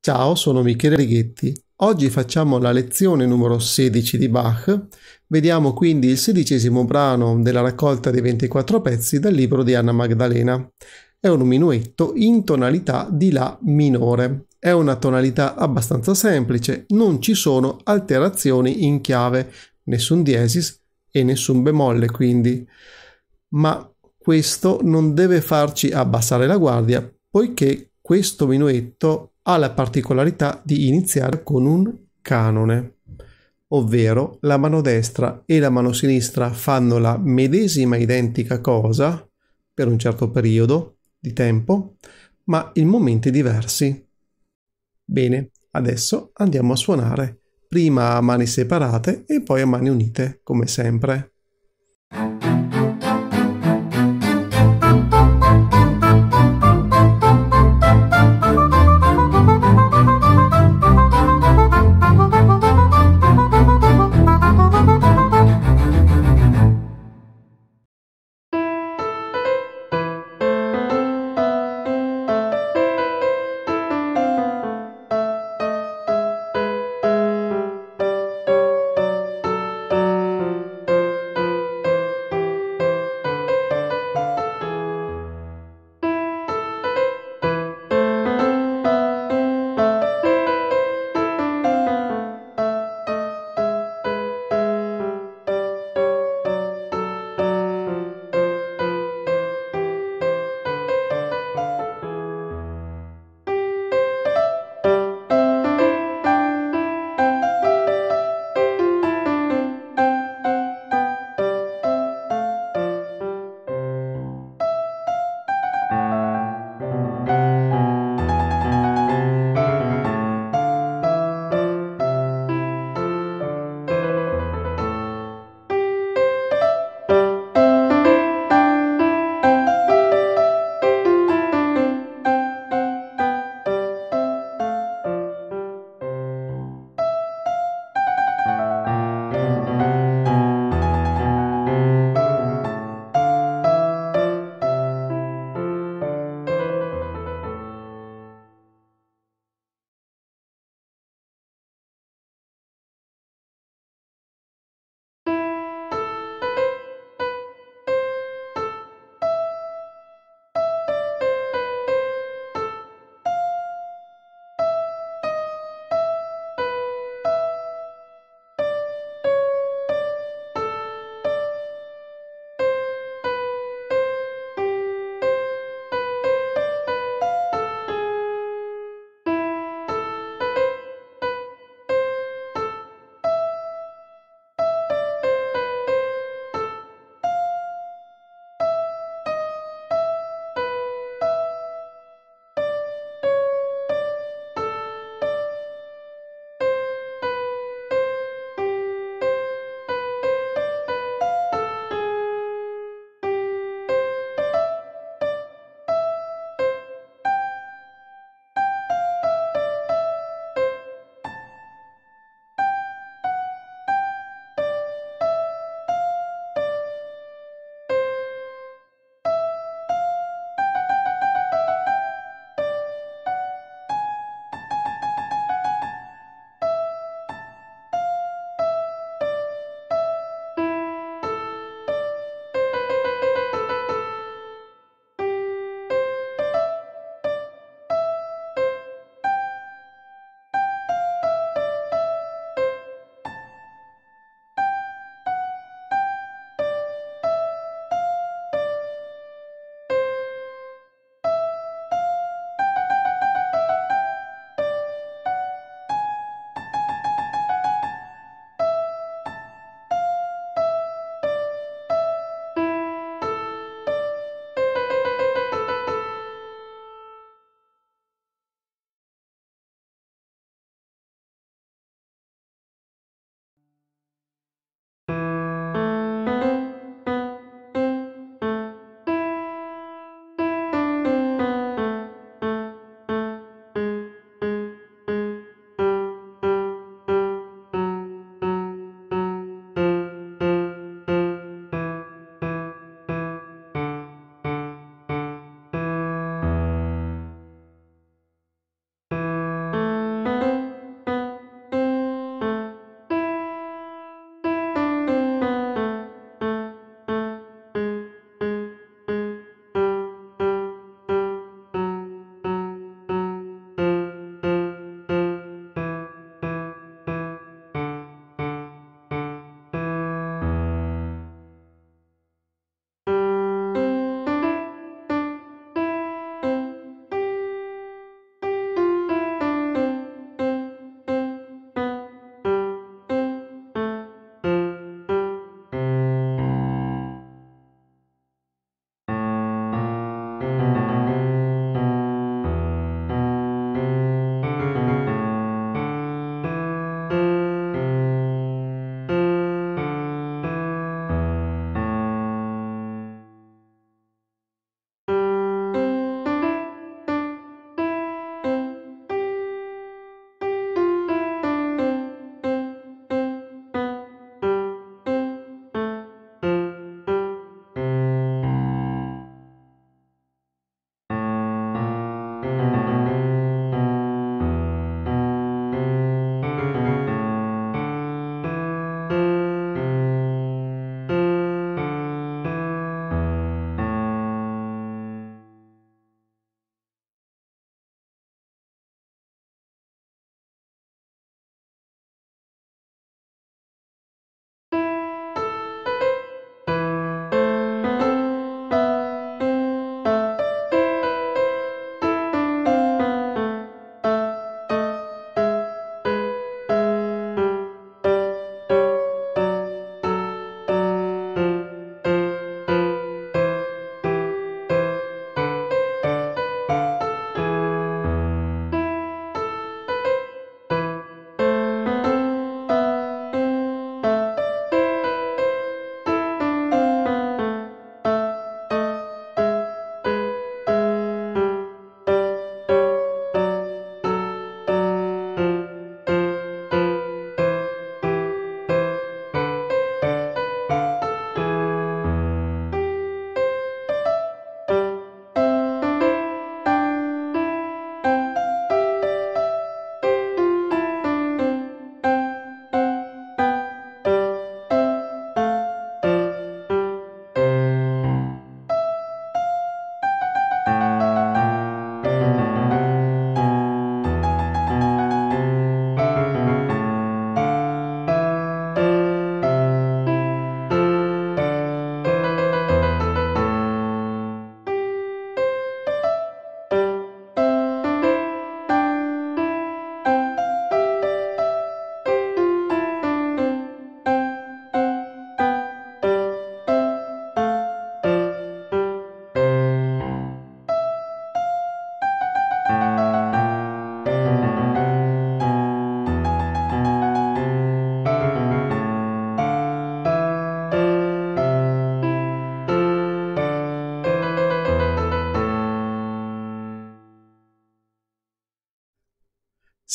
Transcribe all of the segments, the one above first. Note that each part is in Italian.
Ciao, sono Michele Righetti. Oggi facciamo la lezione numero 16 di Bach. Vediamo quindi il 16° brano della raccolta dei 24 pezzi dal libro di Anna Magdalena. È un minuetto in tonalità di La minore. È una tonalità abbastanza semplice, non ci sono alterazioni in chiave, nessun diesis e nessun bemolle quindi. Ma questo non deve farci abbassare la guardia, poiché questo minuetto ha la particolarità di iniziare con un canone, ovvero la mano destra e la mano sinistra fanno la medesima identica cosa per un certo periodo di tempo, ma in momenti diversi. Bene, adesso andiamo a suonare, prima a mani separate e poi a mani unite, come sempre.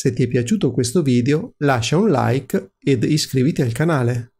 Se ti è piaciuto questo video lascia un like ed iscriviti al canale.